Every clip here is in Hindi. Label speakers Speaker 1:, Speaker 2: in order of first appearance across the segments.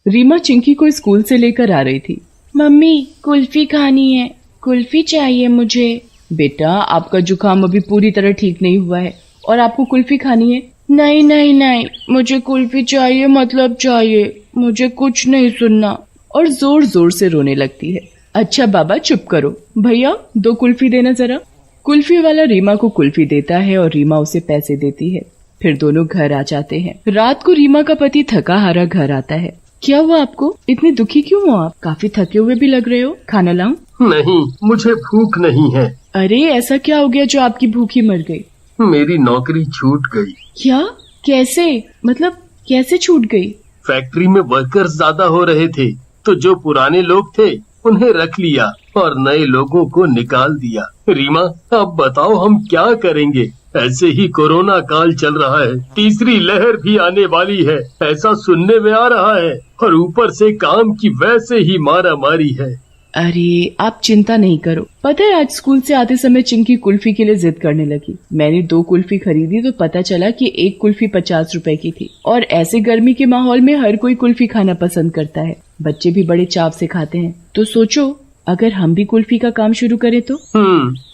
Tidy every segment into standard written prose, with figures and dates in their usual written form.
Speaker 1: रीमा चिंकी को स्कूल से लेकर आ रही थी। मम्मी कुल्फी खानी है, कुल्फी चाहिए मुझे। बेटा आपका जुकाम अभी पूरी तरह ठीक नहीं हुआ है और आपको कुल्फी खानी है? नहीं नहीं नहीं, मुझे कुल्फी चाहिए, मतलब चाहिए, मुझे कुछ नहीं सुनना। और जोर जोर से रोने लगती है। अच्छा बाबा चुप करो, भैया 2 कुल्फी देना जरा। कुल्फी वाला रीमा को कुल्फी देता है और रीमा उसे पैसे देती है। फिर दोनों घर आ जाते हैं। रात को रीमा का पति थका हारा घर आता है। क्या हुआ आपको, इतने दुखी क्यों हो आप? काफी थके हुए भी लग रहे हो, खाना लाऊं?
Speaker 2: नहीं, मुझे भूख नहीं है।
Speaker 1: अरे ऐसा क्या हो गया जो आपकी भूखी मर गई?
Speaker 2: मेरी नौकरी छूट गई।
Speaker 1: क्या? कैसे? मतलब कैसे छूट गई?
Speaker 2: फैक्ट्री में वर्कर्स ज्यादा हो रहे थे तो जो पुराने लोग थे उन्हें रख लिया और नए लोगों को निकाल दिया। रीमा अब बताओ हम क्या करेंगे? ऐसे ही कोरोना काल चल रहा है, तीसरी लहर भी आने वाली है ऐसा सुनने में आ रहा है, और ऊपर से काम की वैसे ही मारा मारी है।
Speaker 1: अरे आप चिंता नहीं करो। पता है आज स्कूल से आते समय चिंकी कुल्फी के लिए जिद करने लगी। मैंने 2 कुल्फी खरीदी तो पता चला कि 1 कुल्फी 50 रुपए की थी। और ऐसे गर्मी के माहौल में हर कोई कुल्फी खाना पसंद करता है, बच्चे भी बड़े चाव से खाते हैं। तो सोचो अगर हम भी कुल्फी का काम शुरू करें तो?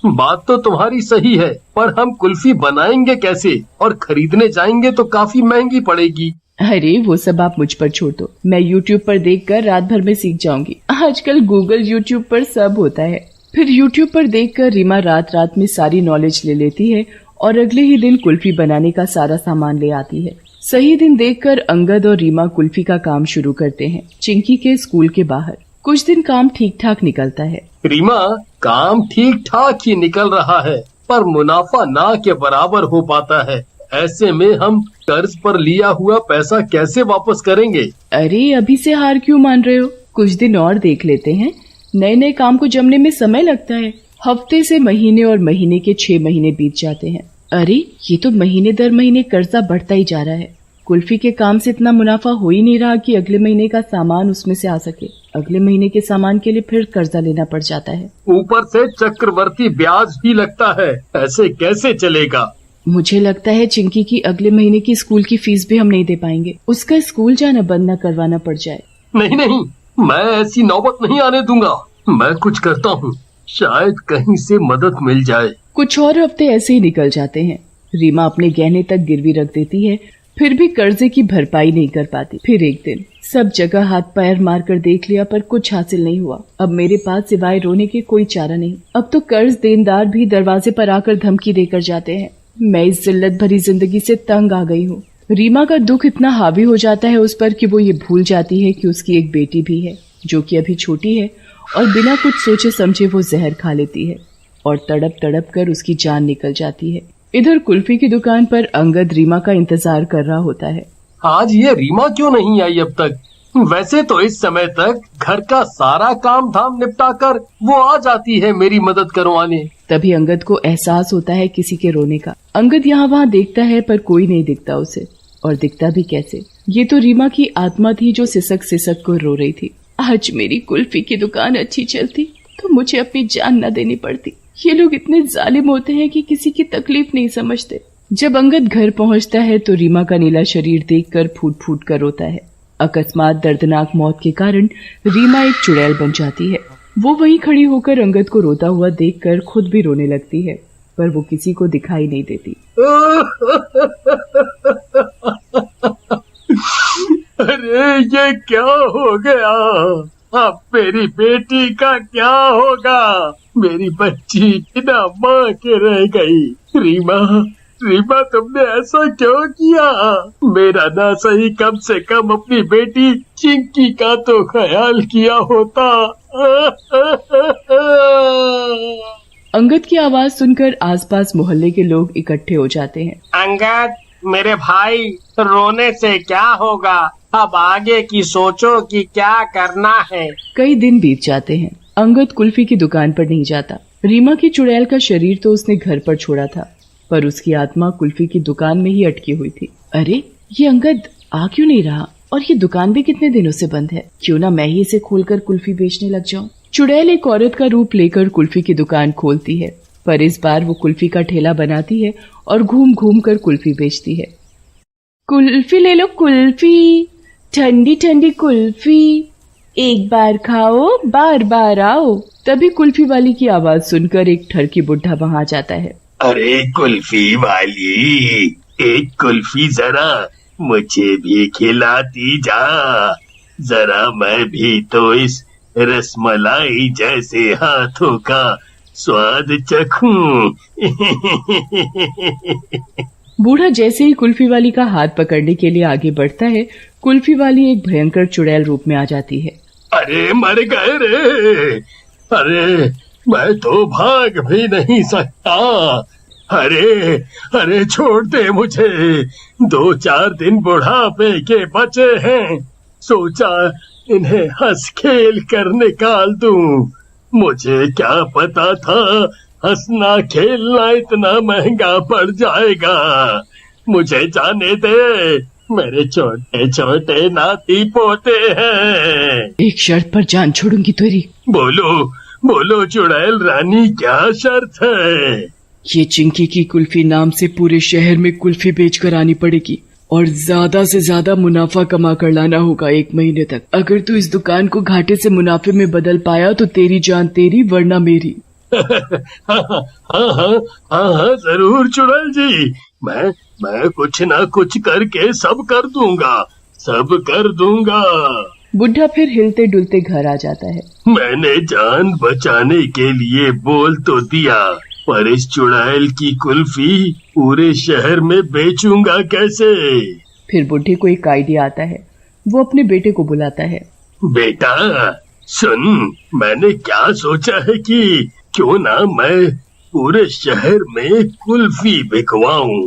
Speaker 2: बात तो तुम्हारी सही है, पर हम कुल्फी बनाएंगे कैसे? और खरीदने जाएंगे तो काफी महंगी पड़ेगी।
Speaker 1: अरे वो सब आप मुझ पर छोड़ दो, मैं YouTube पर देखकर रात भर में सीख जाऊंगी। आजकल गूगल YouTube पर सब होता है। फिर YouTube पर देखकर रीमा रात रात में सारी नॉलेज ले लेती है और अगले ही दिन कुल्फी बनाने का सारा सामान ले आती है। सही दिन देखकर अंगद और रीमा कुल्फी का काम शुरू करते हैं चिंकी के स्कूल के बाहर। कुछ दिन काम ठीक ठाक निकलता है।
Speaker 2: रीमा काम ठीक ठाक ही निकल रहा है, पर मुनाफा ना के बराबर हो पाता है। ऐसे में हम कर्ज पर लिया हुआ पैसा कैसे वापस करेंगे?
Speaker 1: अरे अभी से हार क्यों मान रहे हो? कुछ दिन और देख लेते हैं। नए नए काम को जमने में समय लगता है। हफ्ते से महीने और महीने के 6 महीने बीत जाते हैं। अरे ये तो महीने दर महीने कर्जा बढ़ता ही जा रहा है। कुल्फी के काम से इतना मुनाफा हो ही नहीं रहा कि अगले महीने का सामान उसमें से आ सके। अगले महीने के सामान के लिए फिर कर्जा लेना पड़ जाता है।
Speaker 2: ऊपर से चक्रवर्ती ब्याज भी लगता है, ऐसे कैसे चलेगा?
Speaker 1: मुझे लगता है चिंकी की अगले महीने की स्कूल की फीस भी हम नहीं दे पाएंगे। उसका स्कूल जाना बंद न करवाना पड़ जाए।
Speaker 2: नहीं नहीं, मैं ऐसी नौबत नहीं आने दूंगा। मैं कुछ करता हूँ, शायद कहीं से मदद मिल जाए।
Speaker 1: कुछ और हफ्ते ऐसे ही निकल जाते हैं। रीमा अपने गहने तक गिरवी रख देती है, फिर भी कर्जे की भरपाई नहीं कर पाती। फिर एक दिन सब जगह हाथ पैर मारकर देख लिया पर कुछ हासिल नहीं हुआ। अब मेरे पास सिवाय रोने के कोई चारा नहीं। अब तो कर्ज देनदार भी दरवाजे पर आकर धमकी देकर जाते हैं। मैं इस जिल्लत भरी जिंदगी से तंग आ गई हूँ। रीमा का दुख इतना हावी हो जाता है उस पर कि वो ये भूल जाती है कि उसकी एक बेटी भी है जो कि अभी छोटी है, और बिना कुछ सोचे समझे वो जहर खा लेती है और तड़प तड़प कर उसकी जान निकल जाती है। इधर कुल्फी की दुकान पर अंगद रीमा का इंतजार कर रहा होता है।
Speaker 2: आज ये रीमा क्यों नहीं आई अब तक? वैसे तो इस समय तक घर का सारा काम धाम निपटा कर वो आ जाती है मेरी मदद करवाने।
Speaker 1: तभी अंगद को एहसास होता है किसी के रोने का। अंगद यहाँ वहाँ देखता है पर कोई नहीं दिखता उसे, और दिखता भी कैसे? ये तो रीमा की आत्मा थी जो सिसक सिसक कर रो रही थी। आज मेरी कुल्फी की दुकान अच्छी चलती तो मुझे अपनी जान न देनी पड़ती। ये लोग इतने जालिम होते हैं कि किसी की तकलीफ नहीं समझते। जब अंगद घर पहुँचता है तो रीमा का नीला शरीर देखकर फूट फूट कर रोता है। अकस्मात दर्दनाक मौत के कारण रीमा एक चुड़ैल बन जाती है। वो वहीं खड़ी होकर अंगद को रोता हुआ देखकर खुद भी रोने लगती है, पर वो किसी को दिखाई नहीं देती।
Speaker 2: अरे ये क्या हो गया? अब मेरी बेटी का क्या होगा? मेरी बच्ची बिना माँ के रह गई। रीमा, रीमा तुमने ऐसा क्यों किया? मेरा ना सही कम से कम अपनी बेटी चिंकी का तो ख्याल किया होता।
Speaker 1: अंगद की आवाज सुनकर आसपास मोहल्ले के लोग इकट्ठे हो जाते हैं।
Speaker 3: अंगद मेरे भाई, रोने से क्या होगा? अब आगे की सोचो कि क्या करना है।
Speaker 1: कई दिन बीत जाते हैं। अंगद कुल्फी की दुकान पर नहीं जाता। रीमा की चुड़ैल का शरीर तो उसने घर पर छोड़ा था, पर उसकी आत्मा कुल्फी की दुकान में ही अटकी हुई थी। अरे ये अंगद आ क्यों नहीं रहा? और ये दुकान भी कितने दिनों से बंद है। क्यों ना मैं ही इसे खोलकर कुल्फी बेचने लग जाऊं। चुड़ैल एक औरत का रूप लेकर कुल्फी की दुकान खोलती है, पर इस बार वो कुल्फी का ठेला बनाती है और घूम घूम कर कुल्फी बेचती है। कुल्फी ले लो कुल्फी, ठंडी ठंडी कुल्फी, एक बार खाओ बार बार आओ। तभी कुल्फी वाली की आवाज सुनकर एक ठरकी बुढ़ा वहां जाता है।
Speaker 2: अरे कुल्फी वाली, एक कुल्फी जरा मुझे भी खिलाती जा, जरा मैं भी तो इस रसमलाई जैसे हाथों का स्वाद चखूं।
Speaker 1: बूढ़ा जैसे ही कुल्फी वाली का हाथ पकड़ने के लिए आगे बढ़ता है, कुल्फी वाली एक भयंकर चुड़ैल रूप में आ जाती है।
Speaker 2: अरे मर गए रे, अरे मैं तो भाग भी नहीं सकता। अरे अरे छोड़ दे मुझे, 2-4 दिन बुढ़ापे के बचे हैं, सोचा इन्हें हंस खेल कर निकाल दूं। मुझे क्या पता था हंसना खेलना इतना महंगा पड़ जाएगा। मुझे जाने दे, मेरे छोटे छोटे नाती पोते हैं।
Speaker 1: एक शर्त पर जान छोड़ूंगी तेरी।
Speaker 2: बोलो बोलो चुड़ैल रानी, क्या शर्त है?
Speaker 1: ये चिंकी की कुल्फी नाम से पूरे शहर में कुल्फी बेचकर आनी पड़ेगी और ज्यादा से ज्यादा मुनाफा कमा कर लाना होगा 1 महीने तक। अगर तू इस दुकान को घाटे से मुनाफे में बदल पाया तो तेरी जान तेरी वरना मेरी।
Speaker 2: हाँ, जरूर चुड़ैल जी, मैं कुछ ना कुछ करके सब कर दूंगा।
Speaker 1: बुढ़ा फिर हिलते डुलते घर आ जाता है।
Speaker 2: मैंने जान बचाने के लिए बोल तो दिया, पर इस चुड़ैल की कुल्फी पूरे शहर में बेचूंगा कैसे?
Speaker 1: फिर बुढ़े को एक आइडिया आता है। वो अपने बेटे को बुलाता है।
Speaker 2: बेटा सुन, मैंने क्या सोचा है कि क्यों ना मैं पूरे शहर में कुल्फी बिकवाऊं,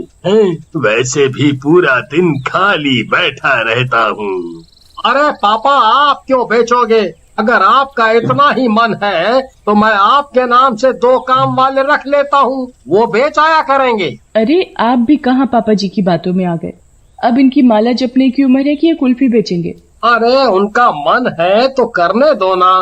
Speaker 2: वैसे भी पूरा दिन खाली बैठा रहता हूँ।
Speaker 3: अरे पापा, आप क्यों बेचोगे? अगर आपका इतना ही मन है तो मैं आपके नाम से 2 काम वाले रख लेता हूँ, वो बेच आया करेंगे।
Speaker 1: अरे आप भी कहाँ पापा जी की बातों में आ गए। अब इनकी माला जपने की उम्र है कि ये कुल्फी बेचेंगे।
Speaker 3: अरे उनका मन है तो करने दो ना।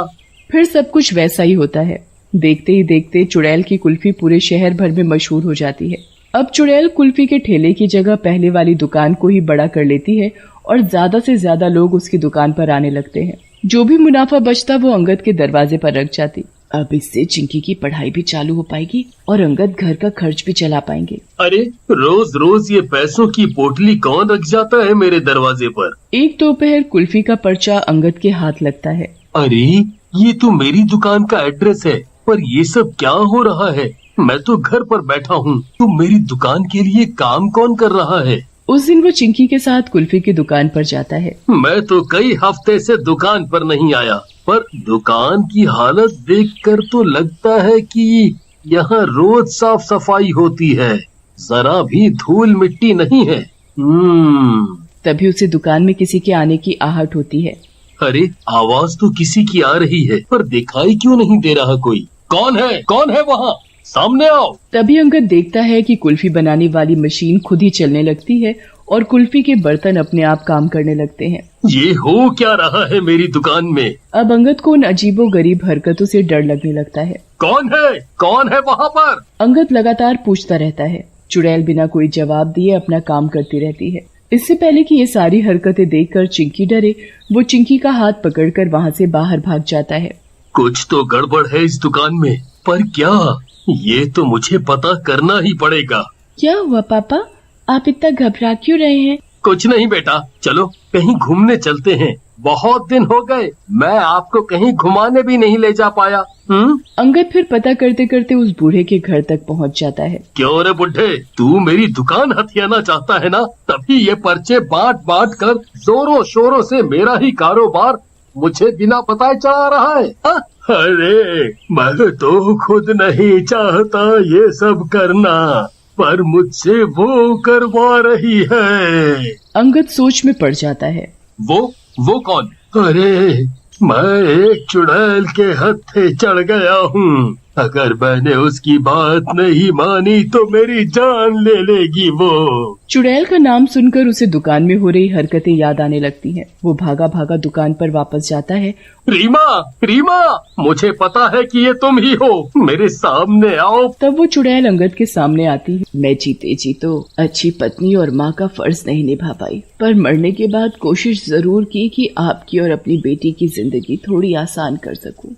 Speaker 1: फिर सब कुछ वैसा ही होता है। देखते ही देखते चुड़ैल की कुल्फी पूरे शहर भर में मशहूर हो जाती है। अब चुड़ैल कुल्फी के ठेले की जगह पहले वाली दुकान को ही बड़ा कर लेती है और ज्यादा से ज्यादा लोग उसकी दुकान पर आने लगते हैं। जो भी मुनाफा बचता वो अंगद के दरवाजे पर रख जाती। अब इससे चिंकी की पढ़ाई भी चालू हो पाएगी और अंगद घर का खर्च भी चला पाएंगे।
Speaker 2: अरे रोज रोज ये पैसों की पोटली कौन रख जाता है मेरे दरवाजे पर?
Speaker 1: एक दोपहर कुल्फी का पर्चा अंगद के हाथ लगता है।
Speaker 2: अरे ये तो मेरी दुकान का एड्रेस है, पर ये सब क्या हो रहा है? मैं तो घर पर बैठा हूँ, तो मेरी दुकान के लिए काम कौन कर रहा है?
Speaker 1: उस दिन वो चिंकी के साथ कुल्फी की दुकान पर जाता है।
Speaker 2: मैं तो कई हफ्ते से दुकान पर नहीं आया, पर दुकान की हालत देखकर तो लगता है कि यहाँ रोज साफ सफाई होती है, जरा भी धूल मिट्टी नहीं है।
Speaker 1: तभी उसे दुकान में किसी के आने की आहट होती है।
Speaker 2: अरे आवाज तो किसी की आ रही है, पर दिखाई क्यों नहीं दे रहा कोई? कौन है वहाँ? सामने आओ।
Speaker 1: तभी अंगद देखता है कि कुल्फी बनाने वाली मशीन खुद ही चलने लगती है और कुल्फी के बर्तन अपने आप काम करने लगते हैं।
Speaker 2: ये हो क्या रहा है मेरी दुकान में?
Speaker 1: अब अंगद को उन अजीबो गरीब हरकतों से डर लगने लगता है।
Speaker 2: कौन है वहाँ पर?
Speaker 1: अंगद लगातार पूछता रहता है। चुड़ैल बिना कोई जवाब दिए अपना काम करती रहती है। इससे पहले कि ये सारी हरकतें देखकर चिंकी डरे, वो चिंकी का हाथ पकड़कर वहाँ से बाहर भाग जाता है।
Speaker 2: कुछ तो गड़बड़ है इस दुकान में, पर क्या? ये तो मुझे पता करना ही पड़ेगा।
Speaker 1: क्या हुआ पापा, आप इतना घबरा क्यों रहे हैं?
Speaker 2: कुछ नहीं बेटा, चलो कहीं घूमने चलते हैं। बहुत दिन हो गए, मैं आपको कहीं घुमाने भी नहीं ले जा पाया।
Speaker 1: अंगद फिर पता करते करते उस बूढ़े के घर तक पहुंच जाता है।
Speaker 2: क्यों रे बुढ़े, तू मेरी दुकान हथियाना चाहता है ना? तभी ये पर्चे बांट कर जोरों शोरों से मेरा ही कारोबार मुझे बिना बताए चला रहा है। अरे मैं तो खुद नहीं चाहता ये सब करना, पर मुझसे वो करवा रही है।
Speaker 1: अंगद सोच में पड़ जाता है।
Speaker 2: वो कौन? अरे मैं एक चुड़ैल के हत्थे चढ़ गया हूँ। अगर मैंने उसकी बात नहीं मानी तो मेरी जान ले लेगी वो।
Speaker 1: चुड़ैल का नाम सुनकर उसे दुकान में हो रही हरकतें याद आने लगती हैं। वो भागा भागा दुकान पर वापस जाता है।
Speaker 2: रीमा, रीमा, मुझे पता है कि ये तुम ही हो, मेरे सामने आओ।
Speaker 1: तब वो चुड़ैल अंगद के सामने आती है। मैं जीते जी तो अच्छी पत्नी और माँ का फर्ज नहीं निभा पाई, पर मरने के बाद कोशिश जरूर की कि आपकी और अपनी बेटी की जिंदगी थोड़ी आसान कर सकूं।